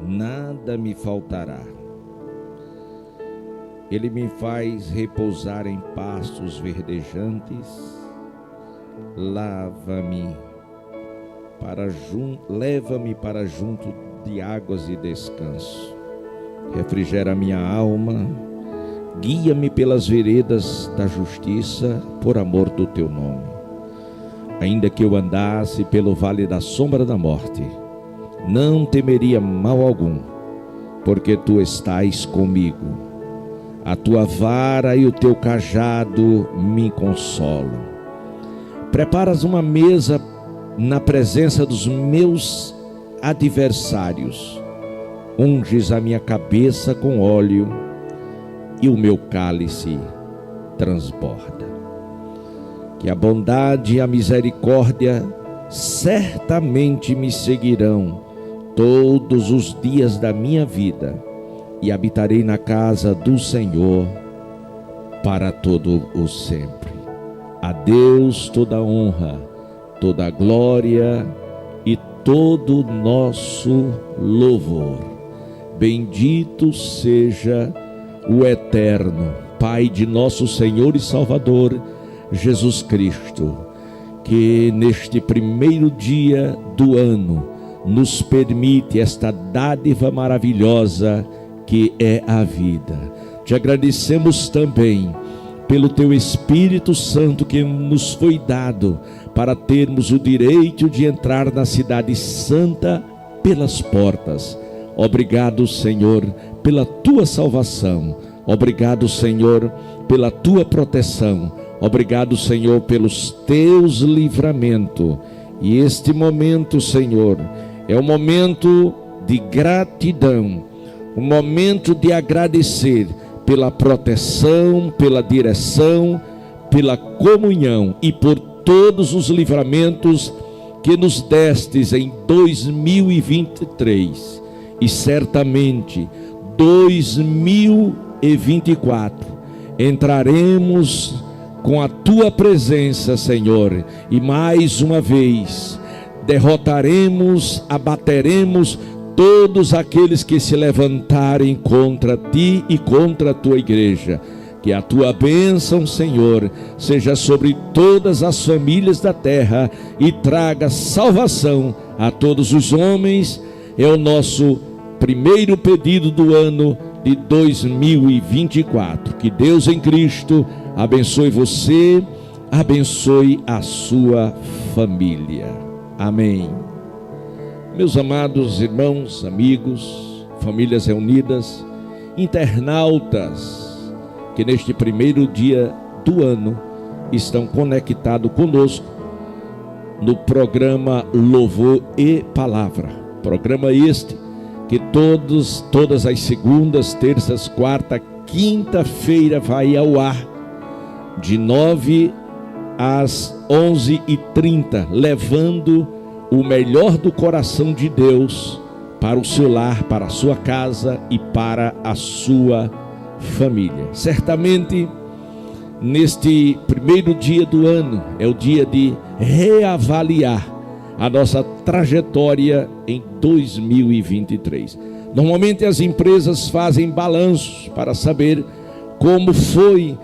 nada me faltará. Ele me faz repousar em pastos verdejantes, leva-me para junto de águas de descanso. Refrigera minha alma, guia-me pelas veredas da justiça, por amor do teu nome. Ainda que eu andasse pelo vale da sombra da morte, não temeria mal algum, porque tu estás comigo. A tua vara e o teu cajado me consolam. Preparas uma mesa na presença dos meus adversários. Unges a minha cabeça com óleo e o meu cálice transborda. Que a bondade e a misericórdia certamente me seguirão todos os dias da minha vida, e habitarei na casa do Senhor para todo o sempre. A Deus toda a honra, toda a glória e todo o nosso louvor. Bendito seja o eterno Pai de nosso Senhor e Salvador Jesus Cristo, que neste primeiro dia do ano nos permite esta dádiva maravilhosa que é a vida. Te agradecemos também pelo teu Espírito Santo que nos foi dado para termos o direito de entrar na cidade santa pelas portas. Obrigado, Senhor, pela tua salvação. Obrigado, Senhor, pela tua proteção. Obrigado, Senhor, pelos teus livramentos. E este momento, Senhor, é um momento de gratidão, um momento de agradecer pela proteção, pela direção, pela comunhão e por todos os livramentos que nos destes em 2023 e certamente 2024 entraremos com a tua presença, Senhor, e mais uma vez derrotaremos, abateremos todos aqueles que se levantarem contra ti e contra a tua igreja. Que a tua bênção, Senhor, seja sobre todas as famílias da terra e traga salvação a todos os homens. É o nosso primeiro pedido do ano de 2024. Que Deus em Cristo abençoe você, abençoe a sua família. Amém. Meus amados irmãos, amigos, famílias reunidas, internautas que neste primeiro dia do ano estão conectados conosco no programa Louvor e Palavra. Programa este que todas as segundas, terças, quarta, quinta-feira vai ao ar de 9 às 11h30, levando o melhor do coração de Deus para o seu lar, para a sua casa e para a sua família. Certamente, neste primeiro dia do ano, é o dia de reavaliar a nossa trajetória em 2023. Normalmente as empresas fazem balanços para saber como foi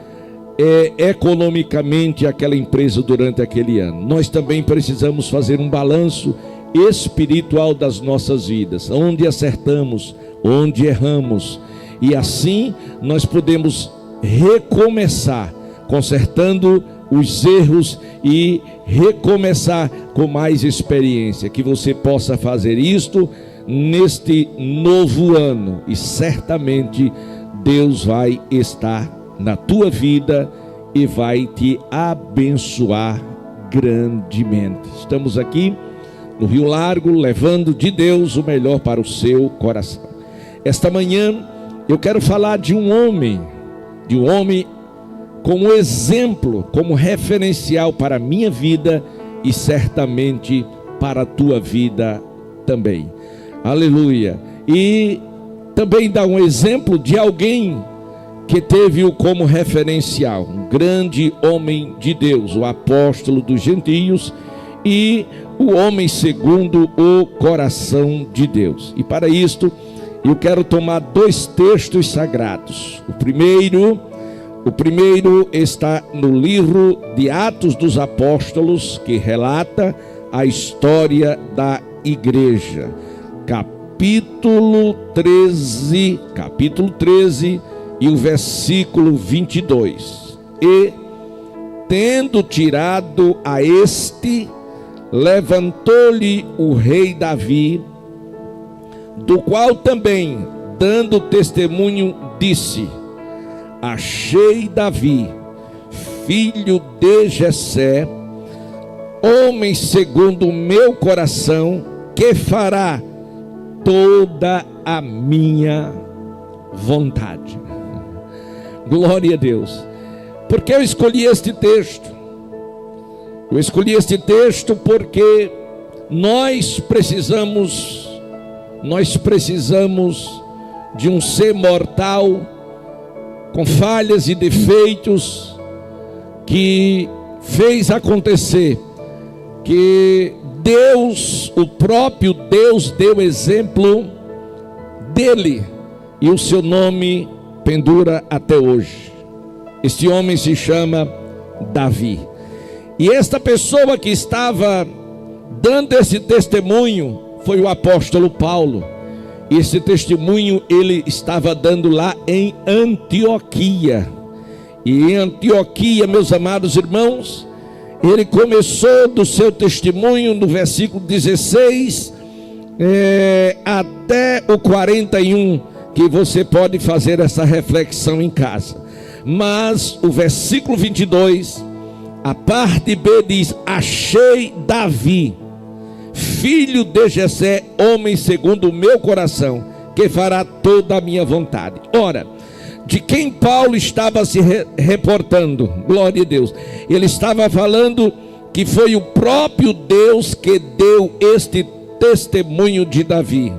economicamente aquela empresa durante aquele ano. Nós também precisamos fazer um balanço espiritual das nossas vidas, onde acertamos, onde erramos, e assim nós podemos recomeçar, consertando os erros e recomeçar com mais experiência. Que você possa fazer isto neste novo ano, e certamente Deus vai estar na tua vida e vai te abençoar grandemente. Estamos aqui no Rio Largo, levando de Deus o melhor para o seu coração. Esta manhã eu quero falar de um homem como exemplo, como referencial para a minha vida e certamente para a tua vida também. Aleluia. E também dá um exemplo de alguém que teve-o como referencial, um grande homem de Deus, o apóstolo dos gentios e o homem segundo o coração de Deus. E para isto Eu quero tomar dois textos sagrados. O primeiro está no livro de Atos dos Apóstolos, que relata a história da igreja. Capítulo 13 e o versículo 22. E, tendo tirado a este, levantou-lhe o rei Davi, do qual também, dando testemunho, disse: achei Davi, filho de Jessé, homem segundo o meu coração, que fará toda a minha vontade. Glória a Deus. Por que eu escolhi este texto? Eu escolhi este texto porque nós precisamos de um ser mortal com falhas e defeitos, que fez acontecer que Deus, o próprio Deus, deu exemplo dele, e o seu nome pendura até hoje. Este homem se chama Davi. E esta pessoa que estava dando esse testemunho foi o apóstolo Paulo. E esse testemunho ele estava dando lá em Antioquia. E em Antioquia, meus amados irmãos, ele começou do seu testemunho no versículo 16 até o 41, que você pode fazer essa reflexão em casa. Mas o versículo 22, a parte B diz: achei Davi, filho de Jessé, homem segundo o meu coração, que fará toda a minha vontade. Ora, de quem Paulo estava se reportando? Glória a Deus. Ele estava falando que foi o próprio Deus que deu este testemunho de Davi.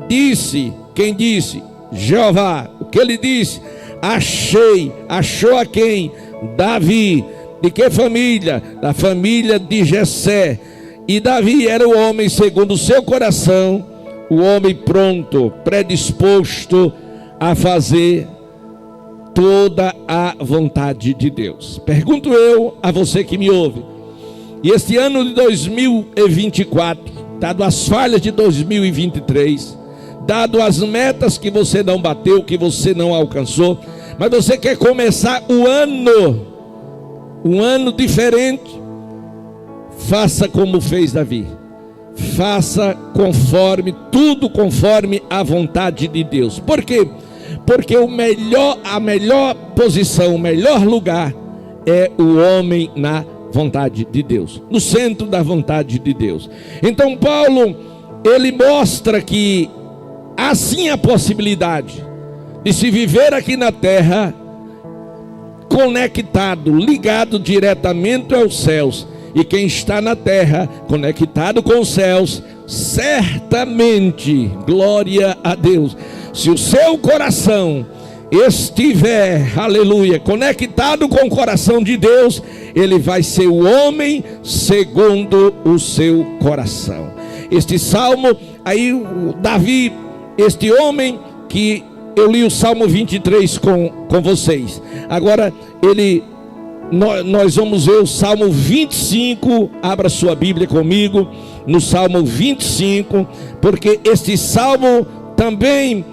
Disse, quem disse? Jeová. O que ele disse? Achou a quem? Davi. De que família? Da família de Jessé. E Davi era o homem segundo o seu coração, o homem pronto, predisposto a fazer toda a vontade de Deus. Pergunto eu a você que me ouve: e este ano de 2024, dado as falhas de 2023, dado as metas que você não bateu, que você não alcançou, mas você quer começar um ano diferente, faça como fez Davi. Faça tudo conforme a vontade de Deus. Por quê? Porque a melhor posição, o melhor lugar é o homem na vontade de Deus, no centro da vontade de Deus. Então Paulo, ele mostra que há sim a possibilidade de se viver aqui na terra conectado, ligado diretamente aos céus. E quem está na terra, conectado com os céus, certamente, glória a Deus, se o seu coração estiver, aleluia, conectado com o coração de Deus, ele vai ser o homem segundo o seu coração. Este salmo, aí Davi, este homem que eu li o Salmo 23 com vocês. Agora nós vamos ver o Salmo 25, abra sua Bíblia comigo, no Salmo 25, porque este Salmo também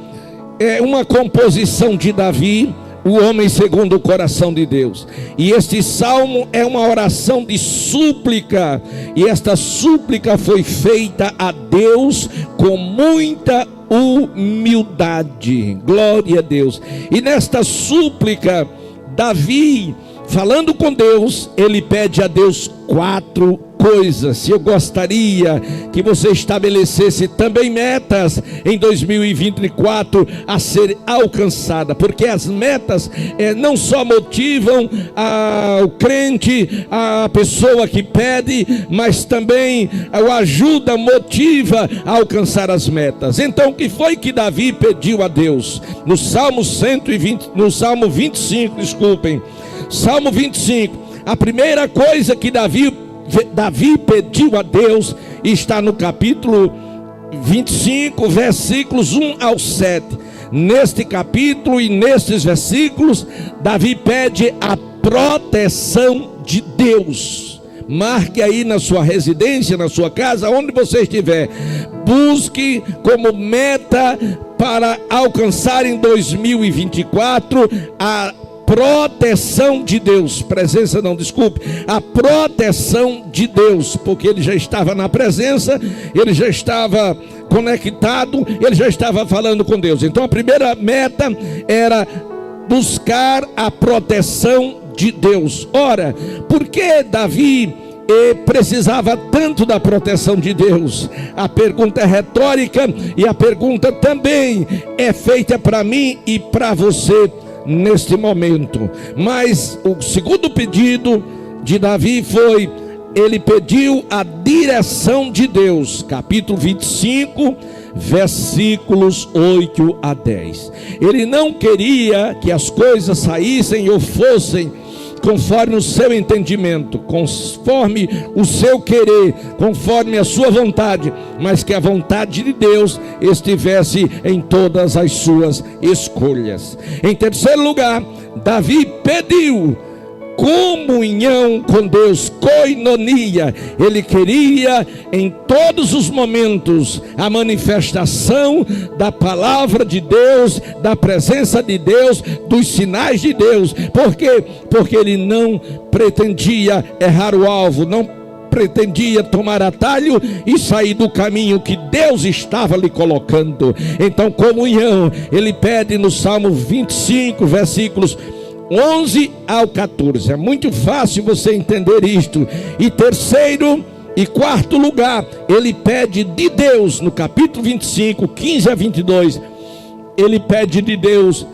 é uma composição de Davi, o homem segundo o coração de Deus. E este Salmo é uma oração de súplica, e esta súplica foi feita a Deus com muita humildade, glória a Deus. E nesta súplica, Davi, falando com Deus, ele pede a Deus 4 coisas. Eu gostaria que você estabelecesse também metas em 2024 a ser alcançada, porque as metas não só motivam o crente, a pessoa que pede, mas também o ajuda, motiva a alcançar as metas. Então o que foi que Davi pediu a Deus? No Salmo 25, Salmo 25, a primeira coisa que Davi pediu a Deus está no capítulo 25, versículos 1 ao 7. Neste capítulo e nestes versículos, Davi pede a proteção de Deus. Marque aí na sua residência, na sua casa, onde você estiver. Busque como meta para alcançar em 2024 a proteção de Deus. Presença não, desculpe. A proteção de Deus, porque ele já estava na presença, ele já estava conectado, ele já estava falando com Deus. Então a primeira meta era buscar a proteção de Deus. Ora, por que Davi precisava tanto da proteção de Deus? A pergunta é retórica e a pergunta também é feita para mim e para você neste momento. Mas o segundo pedido de Davi foi: ele pediu a direção de Deus. Capítulo 25, versículos 8 a 10. Ele não queria que as coisas saíssem ou fossem conforme o seu entendimento, conforme o seu querer, conforme a sua vontade, mas que a vontade de Deus estivesse em todas as suas escolhas. Em terceiro lugar, Davi pediu comunhão com Deus, koinonia. Ele queria em todos os momentos a manifestação da palavra de Deus, da presença de Deus, dos sinais de Deus. Por quê? Porque ele não pretendia errar o alvo, não pretendia tomar atalho e sair do caminho que Deus estava lhe colocando. Então, comunhão, ele pede no Salmo 25, versículos 11 ao 14. É muito fácil você entender isto. E terceiro e quarto lugar, ele pede de Deus, no capítulo 25, 15 a 22, ele pede de Deus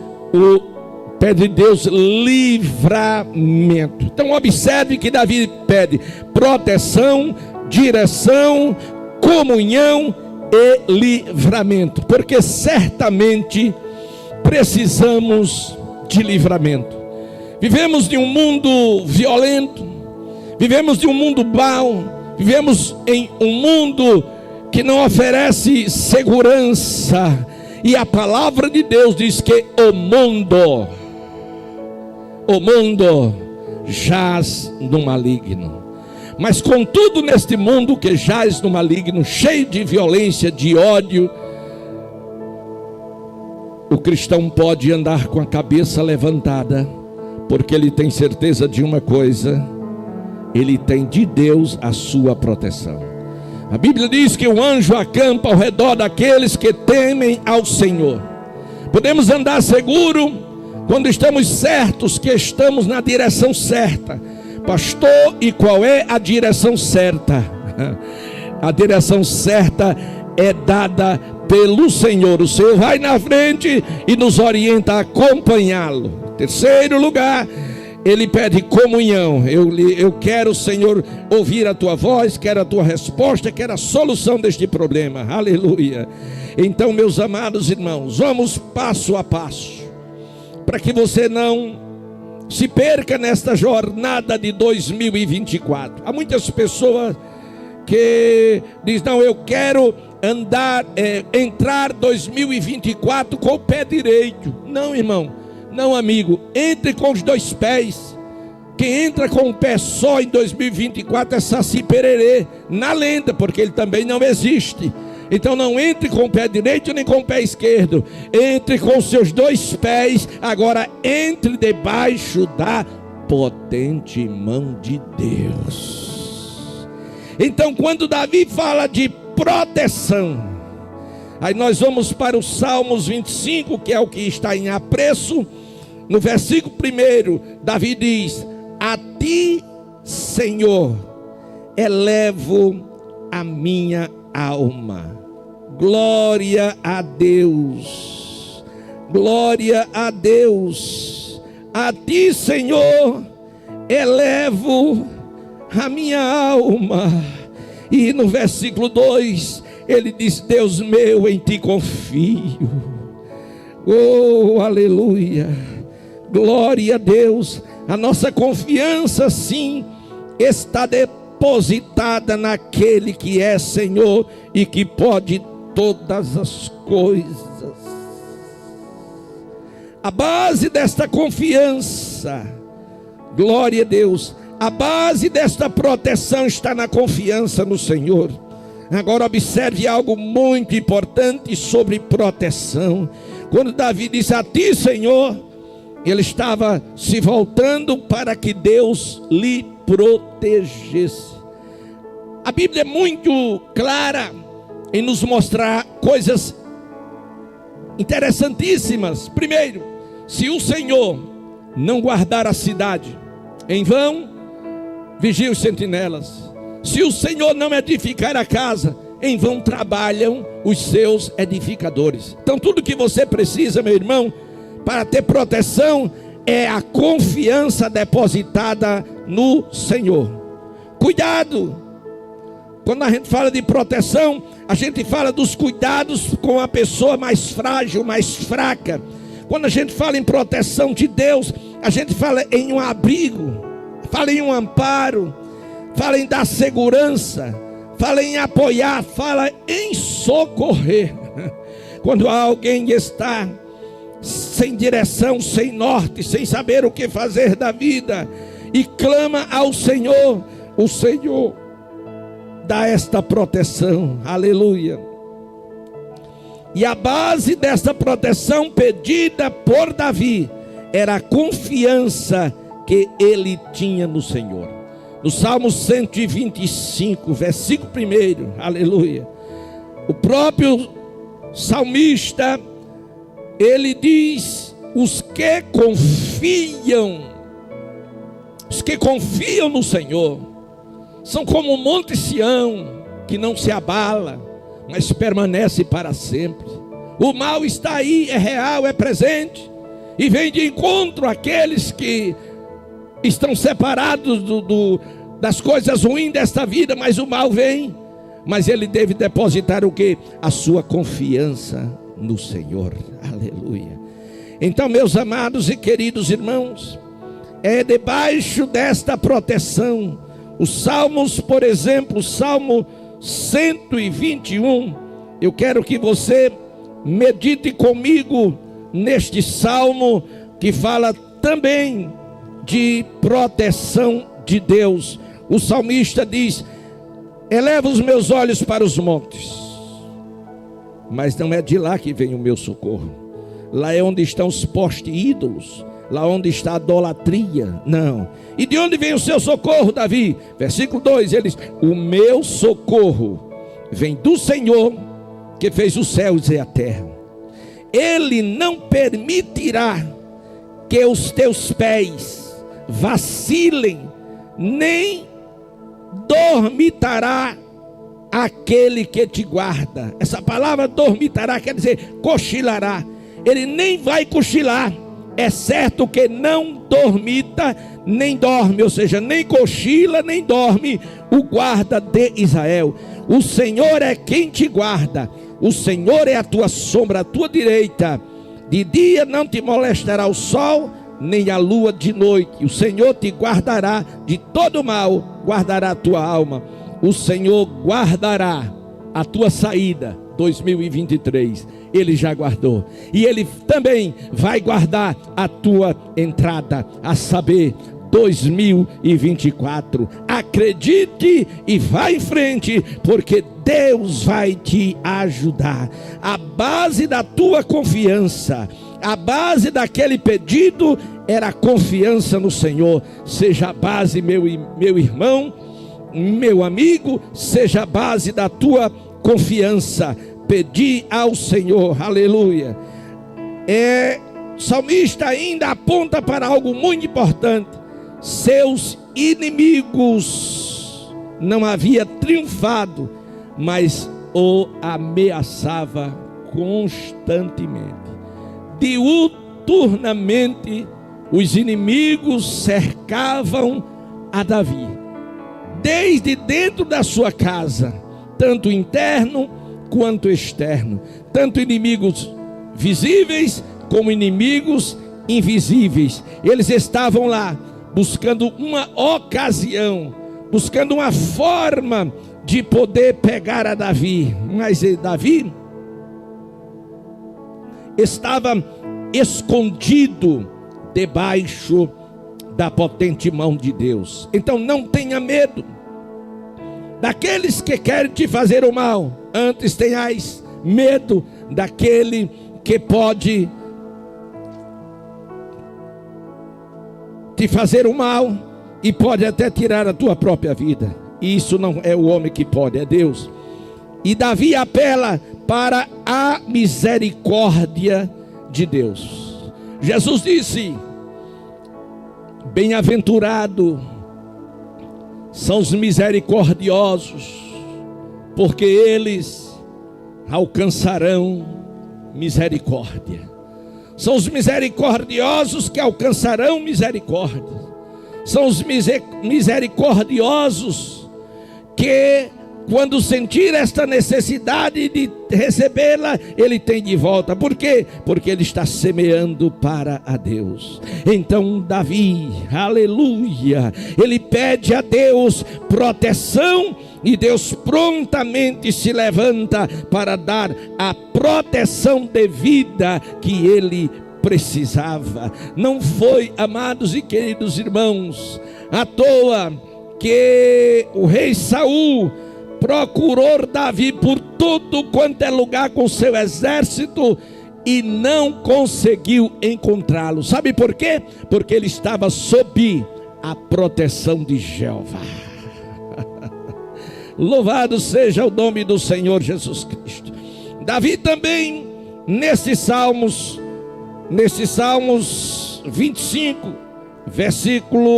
livramento. Então observe que Davi pede proteção, direção, comunhão e livramento, porque certamente precisamos de livramento. Vivemos de um mundo violento, vivemos de um mundo mau, vivemos em um mundo que não oferece segurança. E a palavra de Deus diz que o mundo jaz no maligno. Mas contudo, neste mundo que jaz no maligno, cheio de violência, de ódio, o cristão pode andar com a cabeça levantada, porque ele tem certeza de uma coisa: ele tem de Deus a sua proteção. A Bíblia diz que o anjo acampa ao redor daqueles que temem ao Senhor. Podemos andar seguro quando estamos certos que estamos na direção certa. Pastor, e qual é a direção certa? A direção certa é dada pelo Senhor. O Senhor vai na frente e nos orienta a acompanhá-lo. Terceiro lugar, ele pede comunhão. Eu quero, Senhor, ouvir a tua voz, quero a tua resposta, quero a solução deste problema. Aleluia. Então, meus amados irmãos, vamos passo a passo, para que você não se perca nesta jornada de 2024. Há muitas pessoas que dizem: não, eu quero entrar 2024 com o pé direito. Não, irmão, não, amigo, entre com os dois pés. Quem entra com um pé só em 2024 é Saci Pererê, na lenda, porque ele também não existe. Então não entre com o pé direito nem com o pé esquerdo, entre com os seus dois pés. Agora entre debaixo da potente mão de Deus. Então, quando Davi fala de proteção, aí nós vamos para o Salmos 25, que é o que está em apreço. No versículo 1, Davi diz: a ti, Senhor, elevo a minha alma. Glória a Deus, glória a Deus. A ti, Senhor, elevo a minha alma. E no versículo 2 ele diz: Deus meu, em ti confio. Oh, aleluia, glória a Deus. A nossa confiança sim está depositada naquele que é Senhor e que pode todas as coisas. A base desta confiança, glória a Deus, a base desta proteção está na confiança no Senhor. Agora observe algo muito importante sobre proteção. Quando Davi disse: a ti, Senhor, ele estava se voltando para que Deus lhe protegesse. A Bíblia é muito clara em nos mostrar coisas interessantíssimas. Primeiro, se o Senhor não guardar a cidade, em vão vigiam os sentinelas. Se o Senhor não edificar a casa, em vão trabalham os seus edificadores. Então tudo que você precisa, meu irmão, para ter proteção, é a confiança depositada no Senhor. Cuidado! Quando a gente fala de proteção, a gente fala dos cuidados com a pessoa mais frágil, mais fraca. Quando a gente fala em proteção de Deus, a gente fala em um abrigo, fala em um amparo, fala em dar segurança, fala em apoiar, fala em socorrer. Quando alguém está sem direção, sem norte, sem saber o que fazer da vida, e clama ao Senhor, o Senhor dá esta proteção. Aleluia. E a base desta proteção pedida por Davi era a confiança que ele tinha no Senhor. No Salmo 125, versículo 1, aleluia, o próprio salmista, ele diz: os que confiam no Senhor são como o monte Sião, que não se abala, mas permanece para sempre. O mal está aí, é real, é presente, e vem de encontro àqueles que estão separados das coisas ruins desta vida, mas o mal vem. Mas ele deve depositar o quê? A sua confiança no Senhor. Aleluia. Então, meus amados e queridos irmãos, é debaixo desta proteção. Os salmos, por exemplo, Salmo 121, eu quero que você medite comigo neste salmo, que fala também de proteção de Deus. O salmista diz: eleva os meus olhos para os montes, mas não é de lá que vem o meu socorro. Lá é onde estão os postes ídolos, lá onde está a idolatria. Não. E de onde vem o seu socorro, Davi? Versículo 2, ele diz: o meu socorro vem do Senhor, que fez os céus e a terra. Ele não permitirá que os teus pés vacilem, nem dormitará aquele que te guarda. Essa palavra dormitará quer dizer cochilará. Ele nem vai cochilar. É certo que não dormita, nem dorme, ou seja, nem cochila, nem dorme o guarda de Israel. O Senhor é quem te guarda. O Senhor é a tua sombra, a tua direita. De dia não te molestará o sol, nem a lua de noite. O Senhor te guardará de todo mal, guardará a tua alma. O Senhor guardará a tua saída. 2023, Ele já guardou. E Ele também vai guardar a tua entrada, a saber, 2024. Acredite e vá em frente, porque Deus vai te ajudar. A base da tua confiança, a base daquele pedido era a confiança no Senhor. Seja a base, meu irmão, meu amigo, seja a base da tua confiança. Pedir ao Senhor, aleluia. O salmista ainda aponta para algo muito importante. Seus inimigos não havia triunfado, mas o ameaçava constantemente. Diuturnamente os inimigos cercavam a Davi, desde dentro da sua casa, tanto interno quanto externo, tanto inimigos visíveis como inimigos invisíveis. Eles estavam lá buscando uma ocasião, buscando uma forma de poder pegar a Davi. Mas Davi estava escondido debaixo da potente mão de Deus. Então não tenha medo daqueles que querem te fazer o mal, antes tenhais medo daquele que pode te fazer o mal e pode até tirar a tua própria vida. E isso não é o homem que pode, é Deus. E Davi apela para a misericórdia de Deus. Jesus disse: bem-aventurado são os misericordiosos, porque eles alcançarão misericórdia. São os misericordiosos que alcançarão misericórdia. São os misericordiosos que, quando sentir esta necessidade de recebê-la, ele tem de volta. Por quê? Porque ele está semeando para a Deus. Então Davi, aleluia, ele pede a Deus proteção, e Deus prontamente se levanta para dar a proteção devida que ele precisava. Não foi, amados e queridos irmãos, à toa que o rei Saul procurou Davi por tudo quanto é lugar com seu exército e não conseguiu encontrá-lo. Sabe por quê? Porque ele estava sob a proteção de Jeová. Louvado seja o nome do Senhor Jesus Cristo. Davi também, nesses Salmos 25, versículo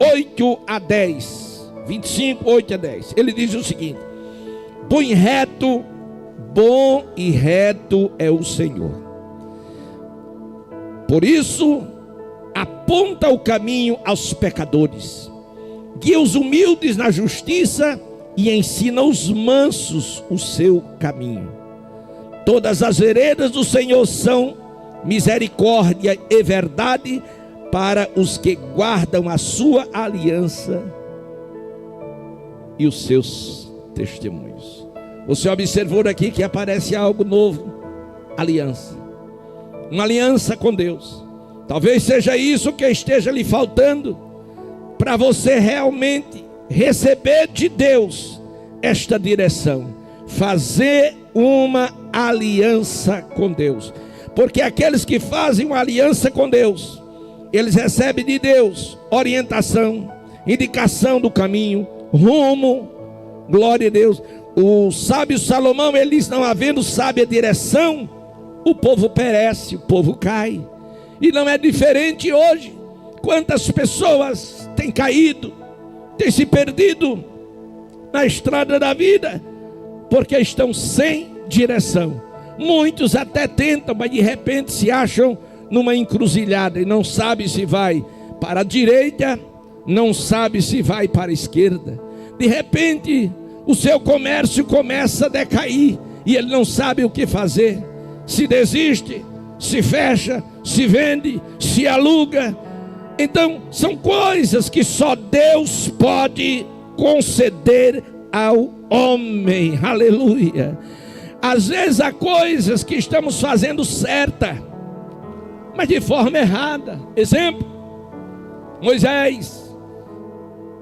8 a 10, 25, 8 a 10, ele diz o seguinte: bom e reto é o Senhor, por isso aponta o caminho aos pecadores, guia os humildes na justiça e ensina os mansos o seu caminho. Todas as veredas do Senhor são misericórdia e verdade para os que guardam a sua aliança e os seus testemunhos. Você observou aqui que aparece algo novo: aliança. Uma aliança com Deus. Talvez seja isso que esteja lhe faltando para você realmente receber de Deus esta direção, fazer uma aliança com Deus. Porque aqueles que fazem uma aliança com Deus, eles recebem de Deus orientação, indicação do caminho, rumo. Glória a Deus. O sábio Salomão, ele diz: não havendo sábia direção, o povo perece, o povo cai. E não é diferente hoje. Quantas pessoas têm caído, têm se perdido na estrada da vida, porque estão sem direção. Muitos até tentam, mas de repente se acham numa encruzilhada e não sabe se vai para a direita, não sabe se vai para a esquerda. De repente o seu comércio começa a decair e ele não sabe o que fazer. Se desiste, se fecha, se vende, se aluga. Então são coisas que só Deus pode conceder ao homem. Aleluia. Às vezes há coisas que estamos fazendo certa, mas de forma errada. Exemplo: Moisés,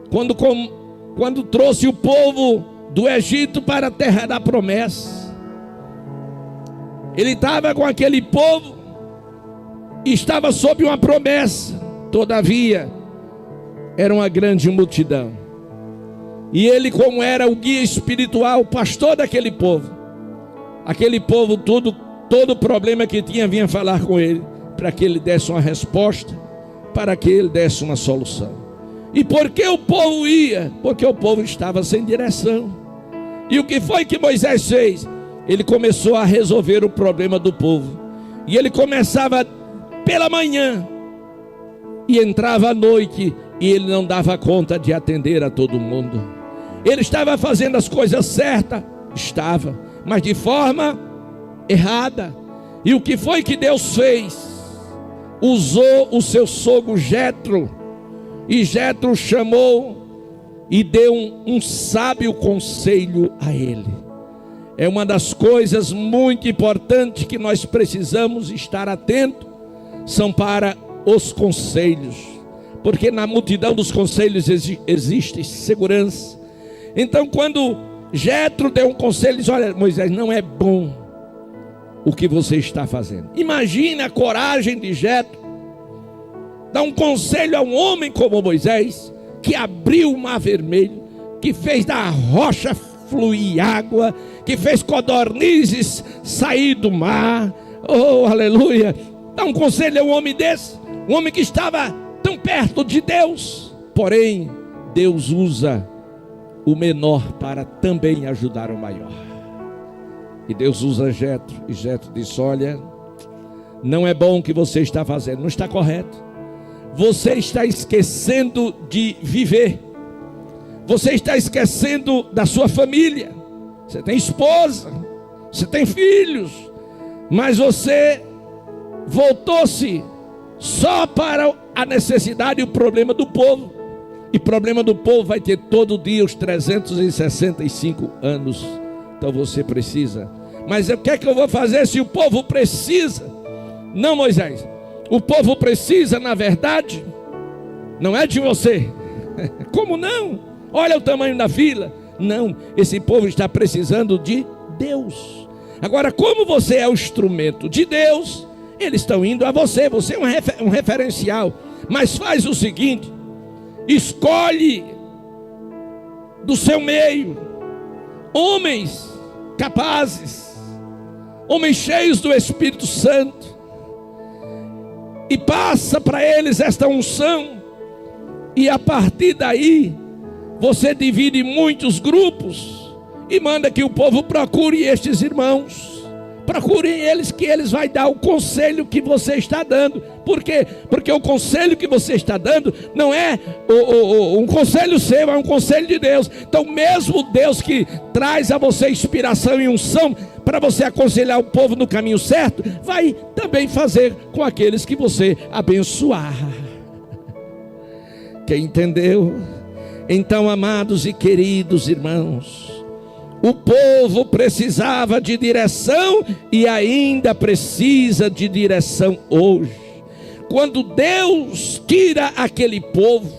quando trouxe o povo do Egito para a terra da promessa, ele estava com aquele povo e estava sob uma promessa. Todavia era uma grande multidão, e ele, como era o guia espiritual, o pastor daquele povo, aquele povo todo problema que tinha vinha falar com ele, para que ele desse uma resposta, para que ele desse uma solução. E por que o povo ia? Porque o povo estava sem direção. E o que foi que Moisés fez? Ele começou a resolver o problema do povo. E ele começava pela manhã e entrava à noite, e ele não dava conta de atender a todo mundo. Ele estava fazendo as coisas certas? Estava, mas de forma errada. E o que foi que Deus fez? Usou o seu sogro Jetro, e Jetro chamou e deu um sábio conselho a ele. é uma das coisas muito importantes que nós precisamos estar atentos, são para os conselhos, porque na multidão dos conselhos existe segurança. Então quando Jetro deu um conselho, ele disse: olha, Moisés, não é bom o que você está fazendo. Imagine a coragem de Jetro dar um conselho a um homem como Moisés, que abriu o mar vermelho, que fez da rocha fluir água, que fez codornizes sair do mar. Oh, aleluia! Dá um conselho a um homem desse, um homem que estava tão perto de Deus. Porém, Deus usa o menor para também ajudar o maior. E Deus usa Jetro, e Jetro disse: olha, não é bom o que você está fazendo, não está correto. Você está esquecendo de viver. Você está esquecendo da sua família. Você tem esposa, você tem filhos, mas você voltou-se só para a necessidade e o problema do povo. E problema do povo vai ter todo dia os 365 anos. Então você precisa. Mas o que é que eu vou fazer se o povo precisa? Não, Moisés, o povo precisa, na verdade, não é de você. Como não? Olha o tamanho da fila. Não, esse povo está precisando de Deus. Agora, como você é o instrumento de Deus, eles estão indo a você. Você é um referencial. Mas faz o seguinte: escolhe do seu meio homens capazes, homens cheios do Espírito Santo, e passa para eles esta unção. E a partir daí você divide muitos grupos e manda que o povo procure estes irmãos. Procurem eles, que eles vão dar o conselho que você está dando. Por quê? Porque o conselho que você está dando não é um conselho seu, é um conselho de Deus. Então mesmo Deus que traz a você inspiração e unção para você aconselhar o povo no caminho certo, vai também fazer com aqueles que você abençoar. Quem entendeu? Então, amados e queridos irmãos, o povo precisava de direção e ainda precisa de direção hoje. Quando Deus tira aquele povo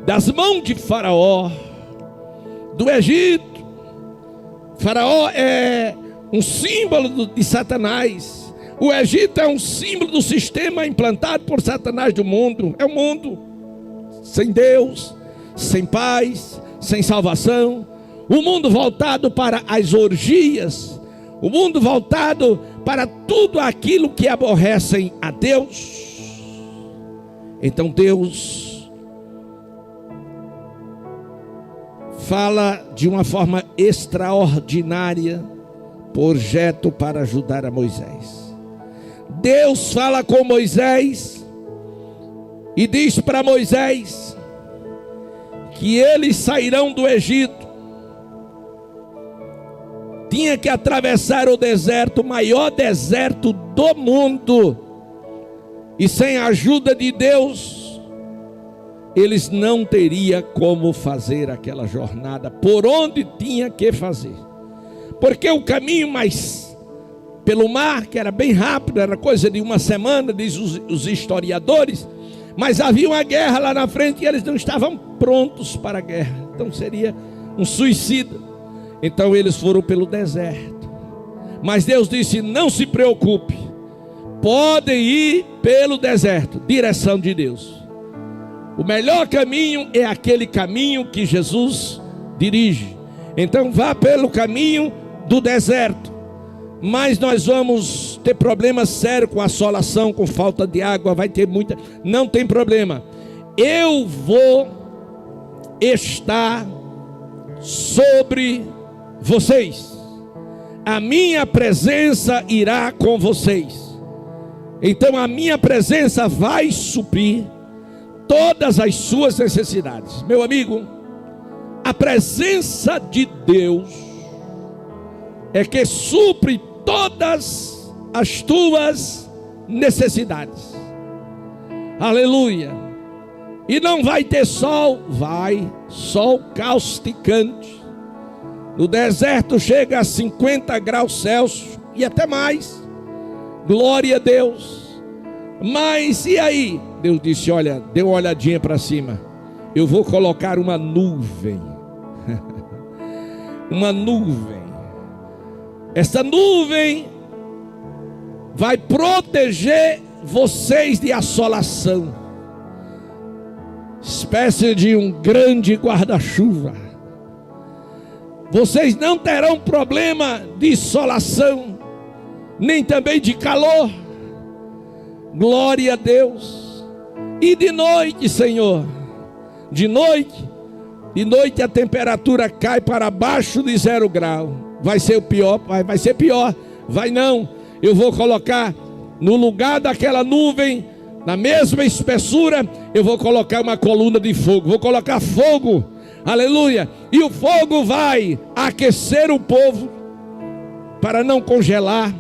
das mãos de Faraó, do Egito, Faraó é um símbolo de Satanás. O Egito é um símbolo do sistema implantado por Satanás do mundo. É um mundo sem Deus, sem paz, sem salvação. Um mundo voltado para as orgias. Um mundo voltado para tudo aquilo que aborrecem a Deus. Então Deus fala de uma forma extraordinária por Jetro para ajudar a Moisés. Deus fala com Moisés e diz para Moisés que eles sairão do Egito. Tinha que atravessar o deserto, o maior deserto do mundo, e sem a ajuda de Deus eles não teriam como fazer aquela jornada por onde tinha que fazer, porque o caminho mais pelo mar, que era bem rápido, era coisa de uma semana, diz os historiadores, mas havia uma guerra lá na frente e eles não estavam prontos para a guerra, então seria um suicida. Então eles foram pelo deserto, mas Deus disse: não se preocupe, podem ir pelo deserto, direção de Deus. O melhor caminho é aquele caminho que Jesus dirige. Então vá pelo caminho do deserto, mas nós vamos ter problemas sérios com assolação, com falta de água, vai ter muita. Não tem problema, eu vou estar sobre vocês, a minha presença irá com vocês. Então a minha presença vai suprir todas as suas necessidades. Meu amigo, a presença de Deus é que supre todas as tuas necessidades. Aleluia. E não vai ter sol, vai, sol causticante. No deserto chega a 50 graus Celsius e até mais. Glória a Deus. Mas e aí? Deus disse: olha, dê uma olhadinha para cima. Eu vou colocar uma nuvem. Uma nuvem. Essa nuvem vai proteger vocês de assolação. Espécie de um grande guarda-chuva. Vocês não terão problema de insolação, nem também de calor. Glória a Deus. E de noite, Senhor, de noite a temperatura cai para abaixo de 0 grau. Vai ser o pior, vai ser pior. Vai não. Eu vou colocar no lugar daquela nuvem, na mesma espessura, eu vou colocar uma coluna de fogo. Vou colocar fogo. Aleluia. E o fogo vai aquecer o povo para não congelar.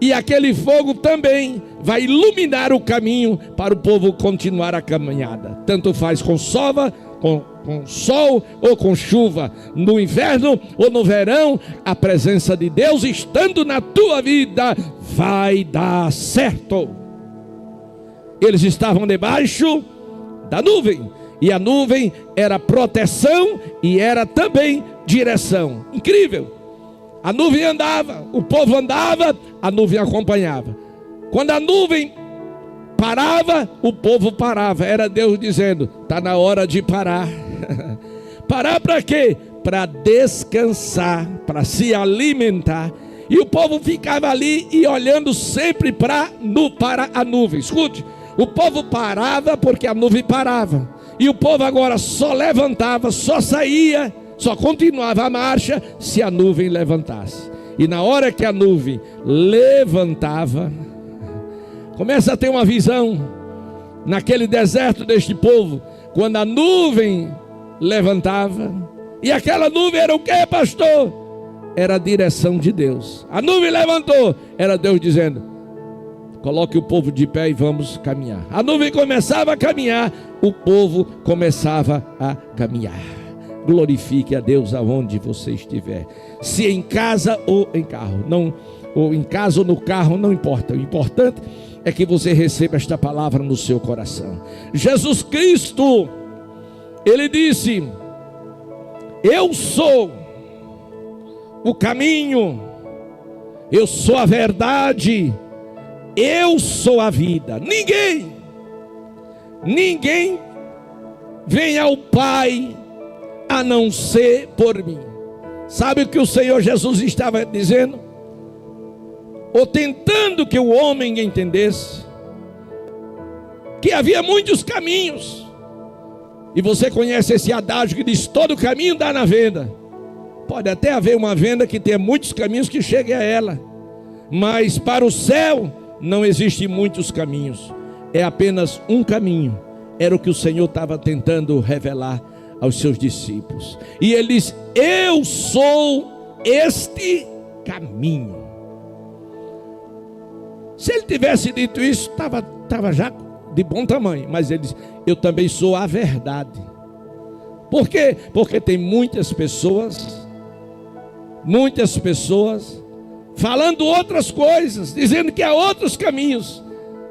E aquele fogo também vai iluminar o caminho para o povo continuar a caminhada. Tanto faz com com sol ou com chuva, no inverno ou no verão, a presença de Deus estando na tua vida vai dar certo. Eles estavam debaixo da nuvem, e a nuvem era proteção e era também direção. Incrível. A nuvem andava, o povo andava, a nuvem acompanhava. Quando a nuvem parava, o povo parava. Era Deus dizendo: está na hora de parar. Parar para quê? Para descansar, para se alimentar. E o povo ficava ali e olhando sempre para a nuvem. Escute, o povo parava porque a nuvem parava. E o povo agora só levantava, só saía, só continuava a marcha se a nuvem levantasse. E na hora que a nuvem levantava, começa a ter uma visão naquele deserto deste povo. Quando a nuvem levantava, e aquela nuvem era o que, pastor? Era a direção de Deus. A nuvem levantou, era Deus dizendo: coloque o povo de pé e vamos caminhar. A nuvem começava a caminhar, o povo começava a caminhar. Glorifique a Deus aonde você estiver, se em casa ou em carro, ou em casa ou no carro, não importa. O importante é que você receba esta palavra no seu coração. Jesus Cristo, Ele disse: eu sou o caminho, eu sou a verdade, eu sou a vida. Ninguém vem ao Pai a não ser por mim. Sabe o que o Senhor Jesus estava dizendo? Ou tentando que o homem entendesse que havia muitos caminhos. E você conhece esse adágio que diz: todo caminho dá na venda. Pode até haver uma venda que tenha muitos caminhos que cheguem a ela, mas para o céu não existem muitos caminhos, é apenas um caminho. Era o que o Senhor estava tentando revelar aos seus discípulos. E Ele diz: eu sou este caminho. Se Ele tivesse dito isso, estava já de bom tamanho. Mas Ele diz: eu também sou a verdade. Por quê? Porque tem muitas pessoas falando outras coisas, dizendo que há outros caminhos,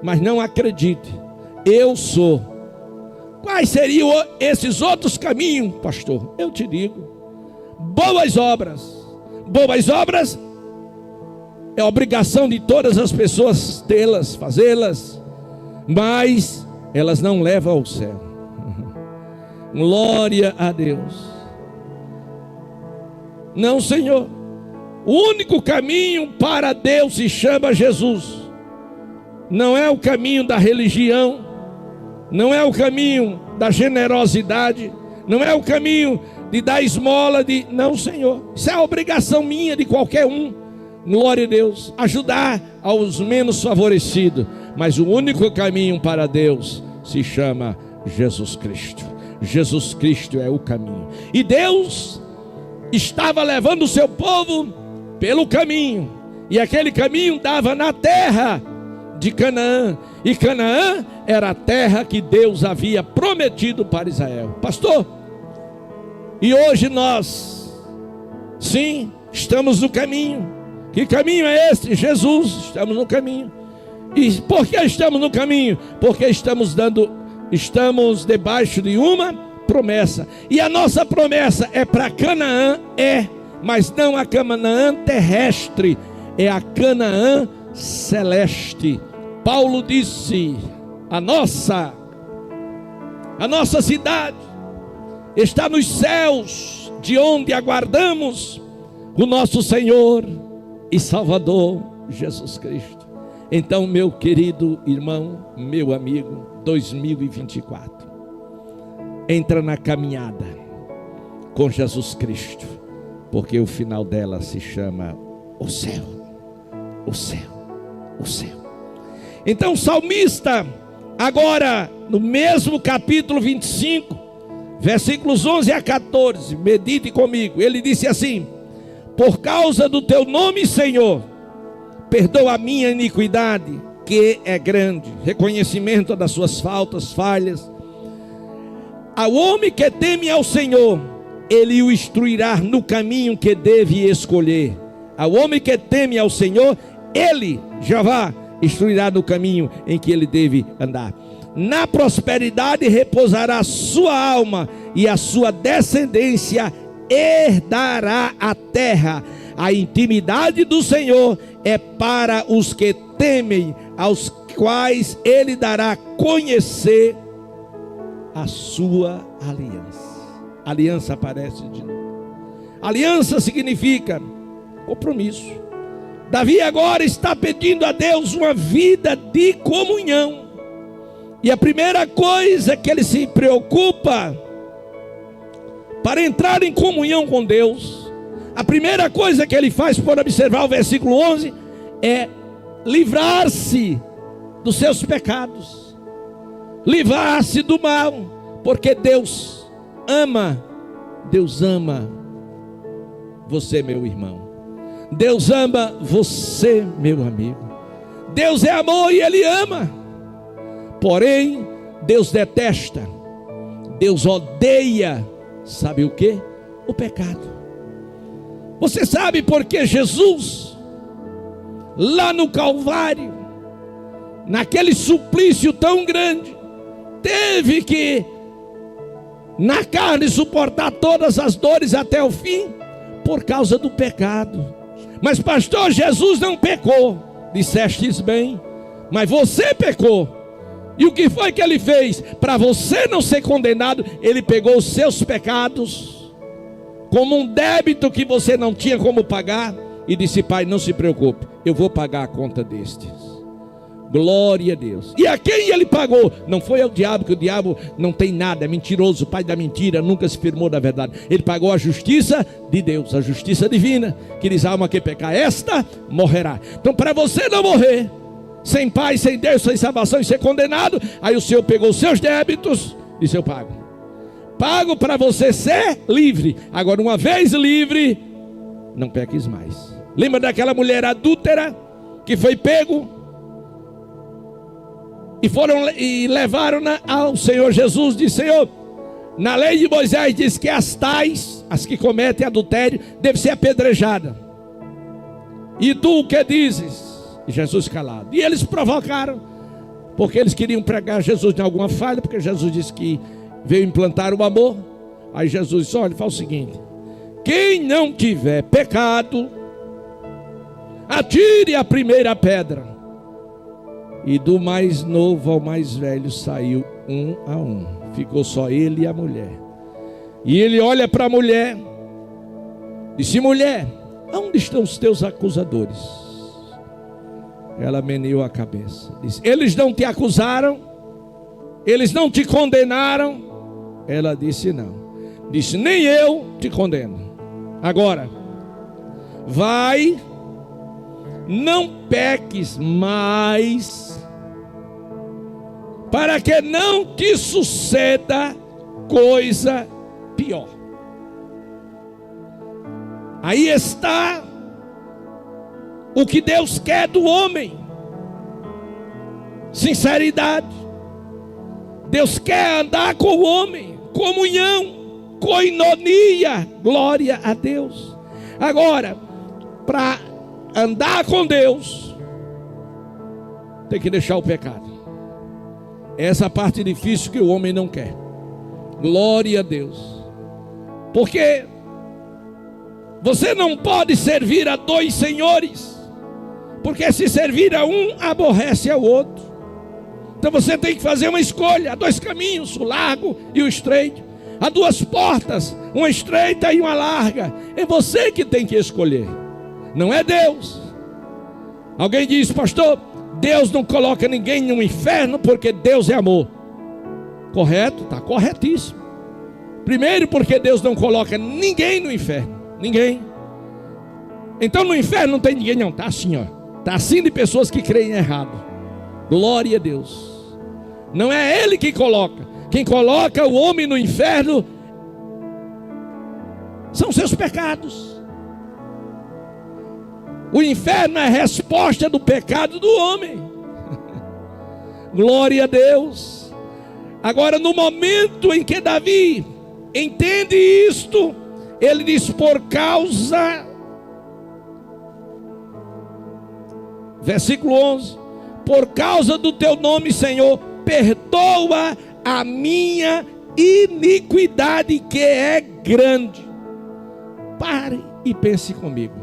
mas não acredite. Eu sou. Quais seriam esses outros caminhos, pastor? Eu te digo: boas obras. Boas obras é obrigação de todas as pessoas tê-las, fazê-las, mas elas não levam ao céu. Glória a Deus. Não, Senhor. O único caminho para Deus se chama Jesus. Não é o caminho da religião, não é o caminho da generosidade, não é o caminho de dar esmola, não, Senhor. Isso é a obrigação minha, de qualquer um. Glória a Deus. Ajudar aos menos favorecidos. Mas o único caminho para Deus se chama Jesus Cristo. Jesus Cristo é o caminho. E Deus estava levando o seu povo pelo caminho. E aquele caminho dava na terra de Canaã. E Canaã era a terra que Deus havia prometido para Israel. Pastor, e hoje nós Sim, estamos no caminho. Que caminho é este? Jesus, estamos no caminho. E por que estamos no caminho? Porque estamos debaixo de uma promessa. E a nossa promessa é para Canaã, mas não a Canaã terrestre, é a Canaã celeste. Paulo disse: a nossa cidade está nos céus, de onde aguardamos o nosso Senhor e Salvador Jesus Cristo. Então, meu querido irmão, meu amigo, 2024, entra na caminhada com Jesus Cristo, porque o final dela se chama o céu, o céu, o céu. Então o salmista, agora no mesmo capítulo 25, versículos 11 a 14, medite comigo, ele disse assim: por causa do teu nome, Senhor, perdoa a minha iniquidade, que é grande. Reconhecimento das suas falhas. Ao homem que teme ao Senhor, ele o instruirá no caminho que deve escolher. Ao homem que teme ao Senhor, ele, Jeová, instruirá no caminho em que ele deve andar. Na prosperidade repousará a sua alma, e a sua descendência herdará a terra. A intimidade do Senhor é para os que temem, aos quais ele dará a conhecer a sua aliança. Aliança aparece de novo. Aliança significa compromisso. Davi agora está pedindo a Deus uma vida de comunhão. E a primeira coisa que ele se preocupa para entrar em comunhão com Deus, a primeira coisa que ele faz, por observar o versículo 11, é livrar-se dos seus pecados, livrar-se do mal, porque Deus ama você, meu irmão. Deus ama você, meu amigo. Deus é amor e Ele ama. Porém, Deus detesta, Deus odeia, sabe o que? O pecado. Você sabe por que Jesus, lá no Calvário, naquele suplício tão grande, teve que na carne suportar todas as dores até o fim? Por causa do pecado. Mas pastor, Jesus não pecou. Dissestes bem, mas você pecou. E o que foi que ele fez? Para você não ser condenado, ele pegou os seus pecados como um débito que você não tinha como pagar, e disse: Pai, não se preocupe, eu vou pagar a conta destes. Glória a Deus. E a quem ele pagou? Não foi ao diabo, que o diabo não tem nada, é mentiroso, pai da mentira, nunca se firmou da verdade. Ele pagou a justiça de Deus, a justiça divina, que diz: alma que pecar, esta morrerá. Então, para você não morrer sem Pai, sem Deus, sem salvação e ser condenado, aí o Senhor pegou os seus débitos e disse: eu pago para você ser livre. Agora, uma vez livre, não peques mais. Lembra daquela mulher adúltera que foi pego e levaram-na ao Senhor Jesus? Disse: Senhor, na lei de Moisés diz que as que cometem adultério, devem ser apedrejadas. E tu o que dizes? E Jesus calado. E eles provocaram, porque eles queriam pregar Jesus em alguma falha, porque Jesus disse que veio implantar o amor. Aí Jesus disse: olha, faz o seguinte: quem não tiver pecado, atire a primeira pedra. E do mais novo ao mais velho saiu um a um. Ficou só ele e a mulher. E ele olha para a mulher, disse: mulher, onde estão os teus acusadores? Ela meneou a cabeça, disse: eles não te acusaram? Eles não te condenaram? Ela disse: não. Disse: nem eu te condeno. Agora, vai, não peques mais, para que não te suceda coisa pior. Aí está o que Deus quer do homem: sinceridade. Deus quer andar com o homem, comunhão, koinonia, glória a Deus. Agora, para andar com Deus, tem que deixar o pecado. Essa parte difícil que o homem não quer. Glória a Deus. Porque você não pode servir a dois senhores, porque se servir a um, aborrece ao outro. Então você tem que fazer uma escolha. Há dois caminhos, o largo e o estreito. Há duas portas, uma estreita e uma larga. É você que tem que escolher, não é Deus. Alguém diz: pastor, Deus não coloca ninguém no inferno porque Deus é amor. Correto? Está corretíssimo. Primeiro, porque Deus não coloca ninguém no inferno. Ninguém. Então no inferno não tem ninguém não. Está assim, ó. Está assim de pessoas que creem errado. Glória a Deus. Não é Ele que coloca. Quem coloca o homem no inferno são seus pecados. O inferno é a resposta do pecado do homem. Glória a Deus. Agora, no momento em que Davi entende isto, ele diz: por causa, versículo 11, por causa do teu nome, Senhor, perdoa a minha iniquidade, que é grande. Pare e pense comigo.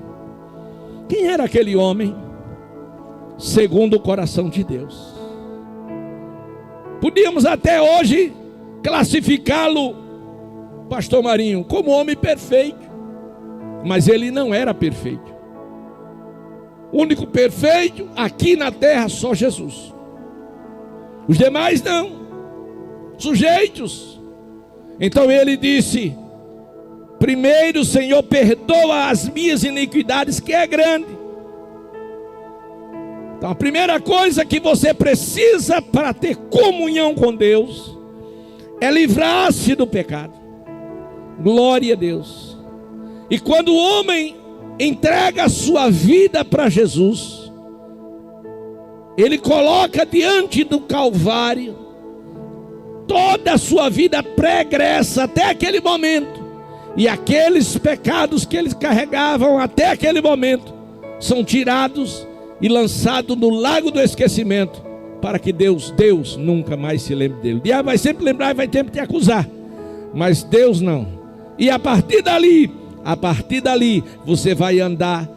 Quem era aquele homem segundo o coração de Deus? Podíamos até hoje classificá-lo, pastor Marinho, como homem perfeito, mas ele não era perfeito. O único perfeito aqui na terra, só Jesus. Os demais não, sujeitos. Então ele disse: primeiro, Senhor, perdoa as minhas iniquidades, que é grande. Então a primeira coisa que você precisa para ter comunhão com Deus é livrar-se do pecado. Glória a Deus. E quando o homem entrega a sua vida para Jesus, ele coloca diante do Calvário toda a sua vida pregressa até aquele momento, e aqueles pecados que eles carregavam até aquele momento são tirados e lançados no lago do esquecimento, para que Deus nunca mais se lembre dele. O diabo vai sempre lembrar e vai sempre te acusar, mas Deus não. E a partir dali você vai andar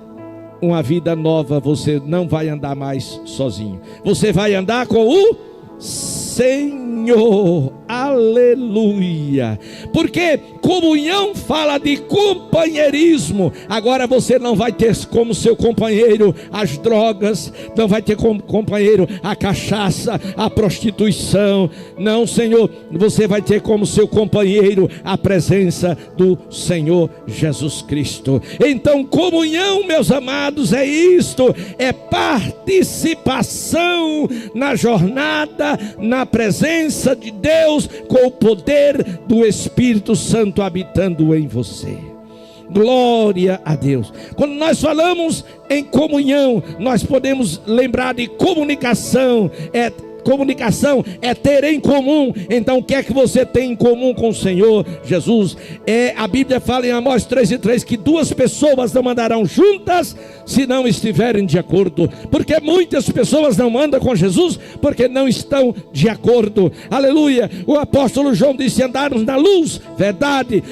uma vida nova. Você não vai andar mais sozinho, você vai andar com o Senhor. Aleluia. Porque comunhão fala de companheirismo. Agora você não vai ter como seu companheiro as drogas, não vai ter como companheiro a cachaça, a prostituição. Não, Senhor, você vai ter como seu companheiro a presença do Senhor Jesus Cristo. Então comunhão, meus amados, é isto, é participação na jornada, na presença de Deus, com o poder do Espírito Santo habitando em você. Glória a Deus. Quando nós falamos em comunhão, nós podemos lembrar de comunicação. Comunicação é ter em comum. Então o que é que você tem em comum com o Senhor Jesus? A Bíblia fala em Amós 3:3 que duas pessoas não andarão juntas se não estiverem de acordo. Porque muitas pessoas não andam com Jesus porque não estão de acordo. Aleluia. O apóstolo João disse: andarmos na luz, verdade,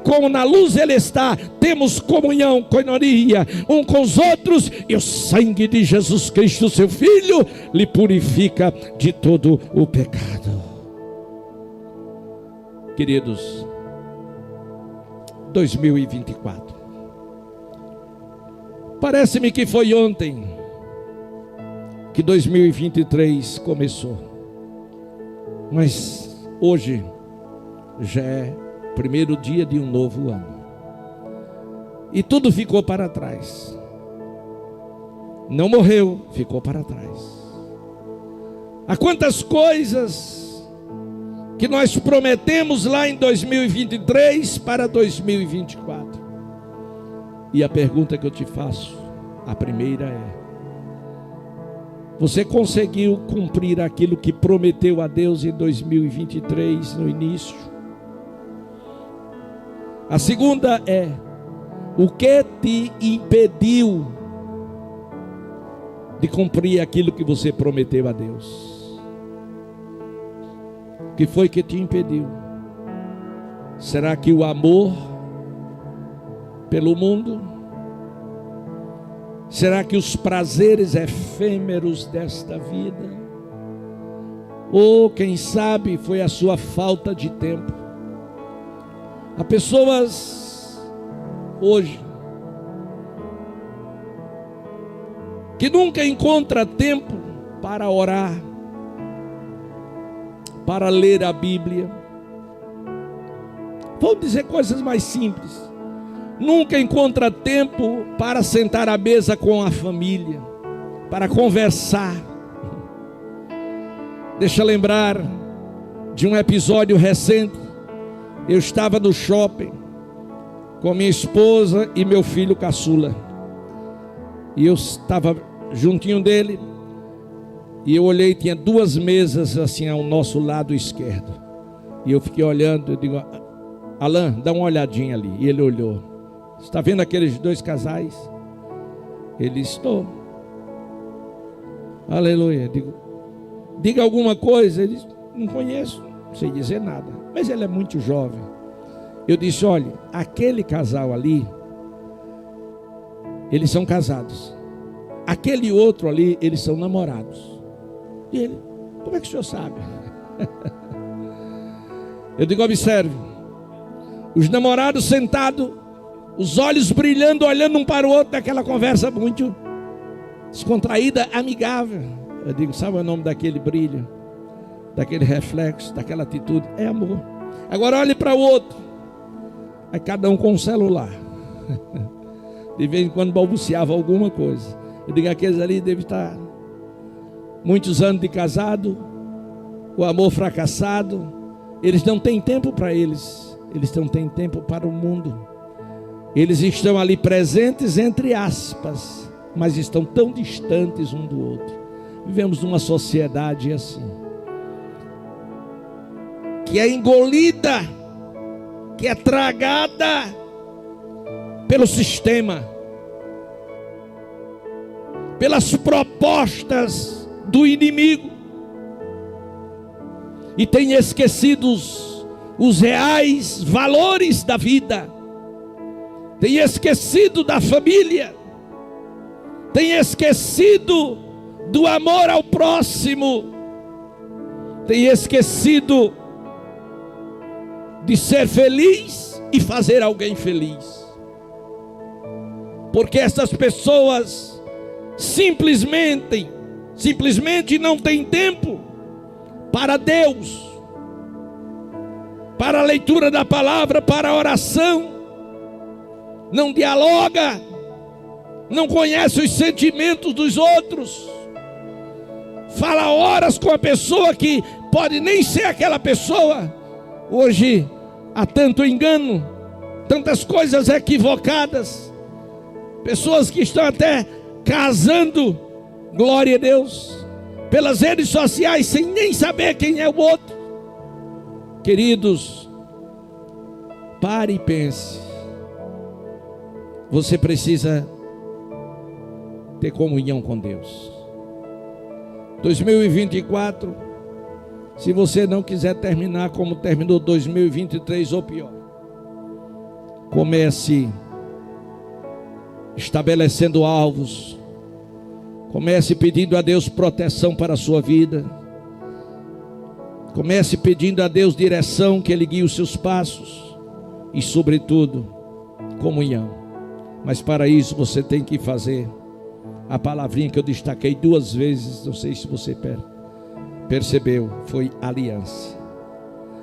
como na luz ele está, temos comunhão, coinonia um com os outros, e o sangue de Jesus Cristo, seu Filho, lhe purifica de todo o pecado. Queridos, 2024 parece-me que foi ontem que 2023 começou, mas hoje já é o primeiro dia de um novo ano, e tudo ficou para trás. Não morreu, ficou para trás. Há quantas coisas que nós prometemos lá em 2023 para 2024. E a pergunta que eu te faço, a primeira é: você conseguiu cumprir aquilo que prometeu a Deus em 2023 no início? A segunda é: O que te impediu de cumprir aquilo que você prometeu a Deus? O que foi que te impediu? Será que o amor pelo mundo? Será que os prazeres efêmeros desta vida? Ou quem sabe foi a sua falta de tempo? Há pessoas hoje que nunca encontra tempo para orar, para ler a Bíblia. Vamos dizer coisas mais simples. Nunca encontra tempo para sentar à mesa com a família, para conversar. Deixa eu lembrar de um episódio recente. Eu estava no shopping com minha esposa e meu filho caçula. E eu estava juntinho dele. E eu olhei, tinha duas mesas assim ao nosso lado esquerdo. E eu fiquei olhando, eu digo: Alan, dá uma olhadinha ali. E ele olhou. Está vendo aqueles dois casais? Ele: estou. Aleluia. Diga alguma coisa. Ele disse: não conheço, não sei dizer nada. Mas ele é muito jovem. Eu disse: olha, aquele casal ali, eles são casados. Aquele outro ali, eles são namorados. E ele: como é que o senhor sabe? Eu digo: observe. Os namorados sentados, os olhos brilhando, olhando um para o outro, daquela conversa muito descontraída, amigável. Eu digo: sabe o nome daquele brilho, daquele reflexo, daquela atitude? É amor. Agora olhe para o outro. Aí cada um com um celular. De vez em quando balbuciava alguma coisa. Eu digo: aqueles ali devem estar muitos anos de casado, o amor fracassado. Eles não têm tempo para eles. Eles não têm tempo para o mundo. Eles estão ali presentes entre aspas, mas estão tão distantes um do outro. Vivemos numa sociedade assim, que é engolida, que é tragada pelo sistema, pelas propostas do inimigo, e tem esquecido os reais valores da vida, tem esquecido da família, tem esquecido do amor ao próximo, tem esquecido de ser feliz e fazer alguém feliz. Porque essas pessoas simplesmente não têm tempo para Deus, para a leitura da palavra, para a oração. Não dialoga, não conhece os sentimentos dos outros, fala horas com a pessoa que pode nem ser aquela pessoa. Hoje há tanto engano, tantas coisas equivocadas, pessoas que estão até casando, glória a Deus, pelas redes sociais, sem nem saber quem é o outro. Queridos, pare e pense. Você precisa ter comunhão com Deus. 2024, se você não quiser terminar como terminou 2023 ou pior, comece estabelecendo alvos, comece pedindo a Deus proteção para a sua vida, comece pedindo a Deus direção, que Ele guie os seus passos, e sobretudo, comunhão. Mas para isso você tem que fazer a palavrinha que eu destaquei duas vezes, não sei se você percebeu, foi aliança.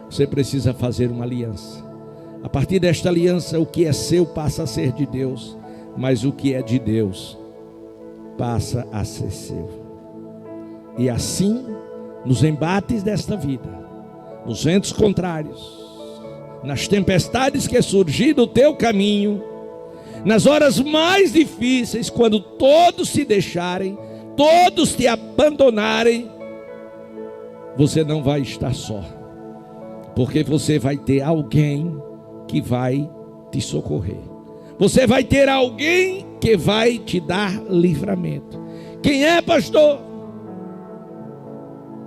Você precisa fazer uma aliança. A partir desta aliança, o que é seu passa a ser de Deus, mas o que é de Deus passa a ser seu. E assim, nos embates desta vida, nos ventos contrários, nas tempestades que surgem no teu caminho, nas horas mais difíceis, quando todos se deixarem, todos te abandonarem, você não vai estar só, porque você vai ter alguém que vai te socorrer. Você vai ter alguém que vai te dar livramento. Quem é, pastor?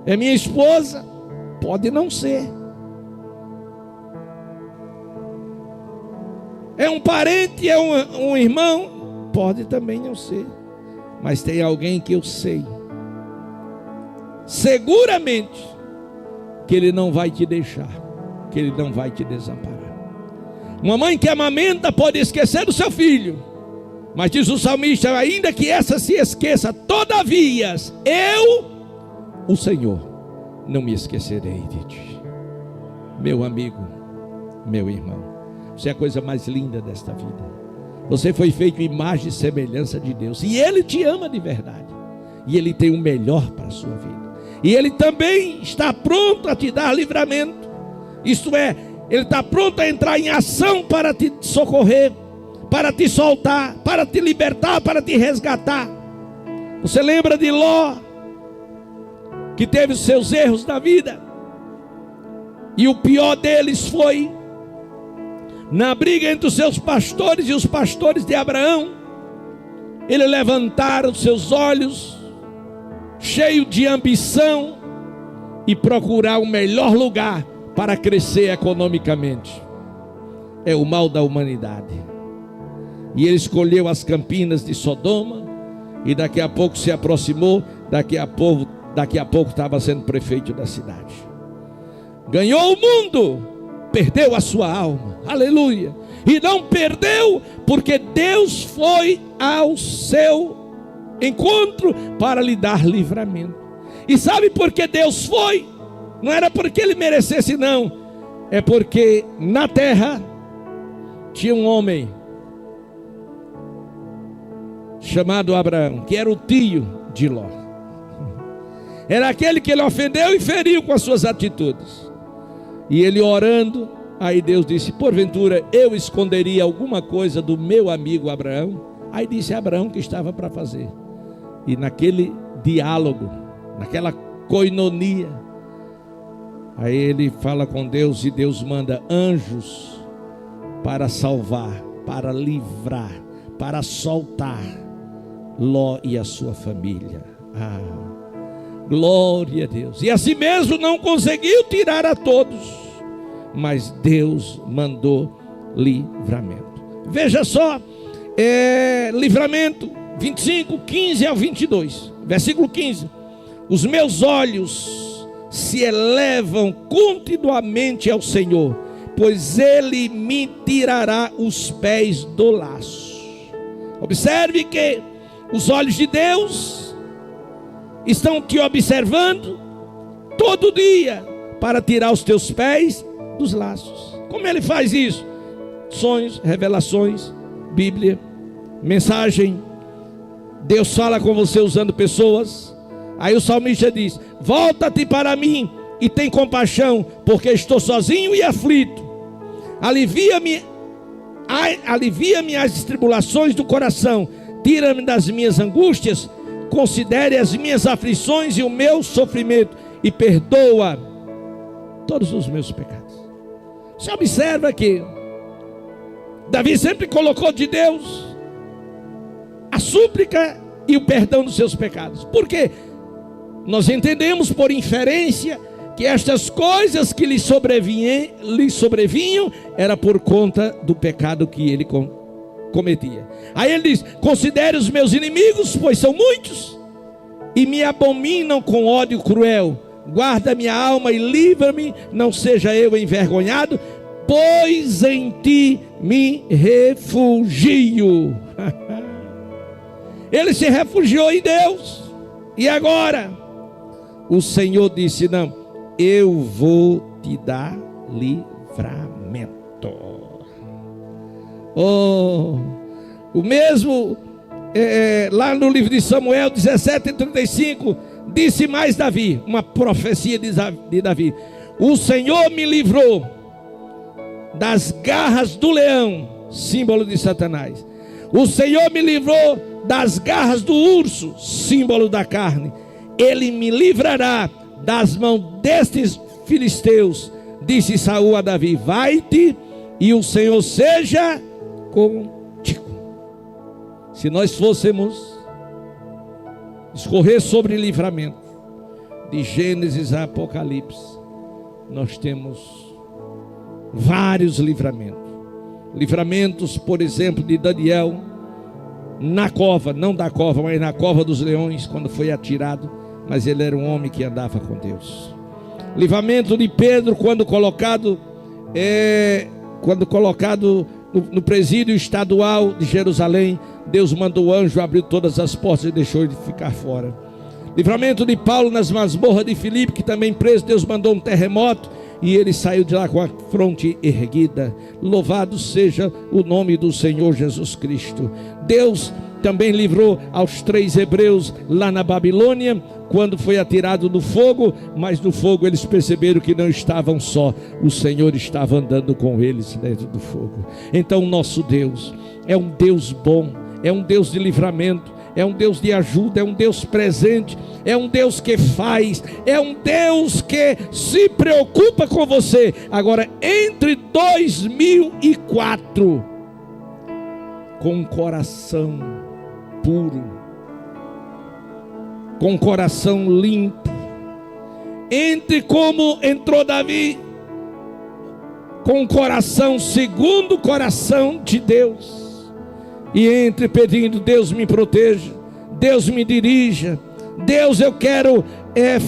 É minha esposa? Pode não ser. É um parente? É um irmão? Pode também não ser. Mas tem alguém que eu sei, seguramente, que ele não vai te deixar, que ele não vai te desamparar. Uma mãe que amamenta pode esquecer do seu filho, mas diz o salmista: ainda que essa se esqueça, todavia eu, o Senhor, não me esquecerei de ti. Meu amigo, meu irmão, você é a coisa mais linda desta vida. Você foi feito imagem e semelhança de Deus, e Ele te ama de verdade, e Ele tem o melhor para a sua vida, e Ele também está pronto a te dar livramento. Isto é, Ele está pronto a entrar em ação para te socorrer, para te soltar, para te libertar, para te resgatar. Você lembra de Ló, que teve os seus erros na vida, e o pior deles foi na briga entre os seus pastores e os pastores de Abraão. Ele levantaram os seus olhos, cheio de ambição, e procurar o melhor lugar para crescer economicamente. É o mal da humanidade. E ele escolheu as campinas de Sodoma, e daqui a pouco se aproximou, daqui a pouco estava sendo prefeito da cidade. Ganhou o mundo, perdeu a sua alma. Aleluia. E não perdeu porque Deus foi ao seu encontro para lhe dar livramento. E sabe por que Deus foi? Não era porque ele merecesse, não. É porque na terra tinha um homem chamado Abraão, que era o tio de Ló. Era aquele que ele ofendeu e feriu com as suas atitudes. E ele orando, aí Deus disse: porventura eu esconderia alguma coisa do meu amigo Abraão? Aí disse Abraão que estava para fazer. E naquele diálogo, naquela coinonia, aí ele fala com Deus, e Deus manda anjos para salvar, para livrar, para soltar Ló e a sua família. Glória a Deus. E assim mesmo não conseguiu tirar a todos, mas Deus mandou livramento. Veja só, livramento 25, 15 ao 22, versículo 15: os meus olhos se elevam continuamente ao Senhor, pois Ele me tirará os pés do laço. Observe que os olhos de Deus estão te observando todo dia para tirar os teus pés dos laços. Como Ele faz isso? Sonhos, revelações, Bíblia, mensagem. Deus fala com você usando pessoas. Aí o salmista diz: volta-te para mim e tem compaixão, porque estou sozinho e aflito. Alivia-me as tribulações do coração, tira-me das minhas angústias, considere as minhas aflições e o meu sofrimento, e perdoa todos os meus pecados. Você observa que Davi sempre colocou de Deus a súplica e o perdão dos seus pecados. Por quê? Nós entendemos por inferência que estas coisas que lhe sobrevinham era por conta do pecado que ele cometia. Aí ele diz: considere os meus inimigos, pois são muitos, e me abominam com ódio cruel. Guarda minha alma e livra-me, não seja eu envergonhado, pois em ti me refugio. Ele se refugiou em Deus. E agora o Senhor disse: não, eu vou te dar livramento. O mesmo lá no livro de Samuel 17:35, disse mais Davi, uma profecia de Davi: o Senhor me livrou das garras do leão, símbolo de Satanás. O Senhor me livrou das garras do urso, símbolo da carne. Ele me livrará das mãos destes filisteus. Disse Saul a Davi: vai-te e o Senhor seja contigo. Se nós fôssemos escorrer sobre livramento, de Gênesis a Apocalipse, nós temos vários livramentos. Livramentos, por exemplo, de Daniel, na cova, não da cova, mas na cova dos leões, quando foi atirado, mas ele era um homem que andava com Deus. Livramento de Pedro, quando colocado no presídio estadual de Jerusalém, Deus mandou o anjo, abriu todas as portas e deixou ele ficar fora. Livramento de Paulo nas masmorras de Filipe, que também preso, Deus mandou um terremoto e ele saiu de lá com a fronte erguida. Louvado seja o nome do Senhor Jesus Cristo. Deus também livrou aos 3 hebreus lá na Babilônia, quando foi atirado no fogo, mas no fogo eles perceberam que não estavam só, o Senhor estava andando com eles dentro do fogo. Então o nosso Deus é um Deus bom, é um Deus de livramento, é um Deus de ajuda, é um Deus presente, é um Deus que faz, é um Deus que se preocupa com você. Agora, entre 2004, com um coração puro, com um coração limpo, entre como entrou Davi, com um coração segundo o coração de Deus, e entre pedindo: Deus me proteja, Deus me dirija, Deus, eu quero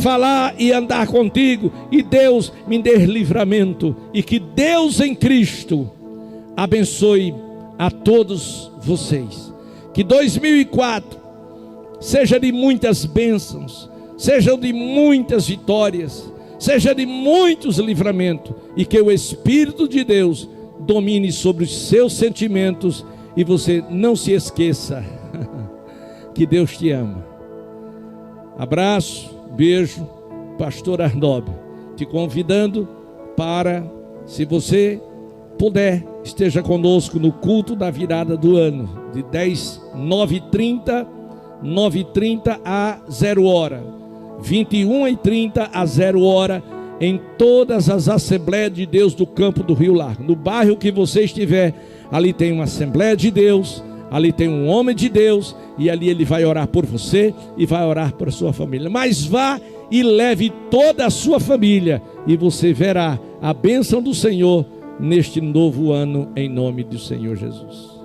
falar e andar contigo, e Deus me dê livramento, e que Deus em Cristo abençoe a todos vocês. Que 2004 seja de muitas bênçãos, seja de muitas vitórias, seja de muitos livramentos, e que o Espírito de Deus domine sobre os seus sentimentos, e você não se esqueça que Deus te ama. Abraço, beijo, pastor Arnóbio, te convidando para, se você puder, esteja conosco no culto da virada do ano, de 9h30 a 0h, 21h30 a 0h, em todas as Assembleias de Deus do Campo do Rio Largo. No bairro que você estiver, ali tem uma Assembleia de Deus, ali tem um homem de Deus, e ali ele vai orar por você e vai orar por sua família. Mas vá e leve toda a sua família, e você verá a bênção do Senhor neste novo ano, em nome do Senhor Jesus.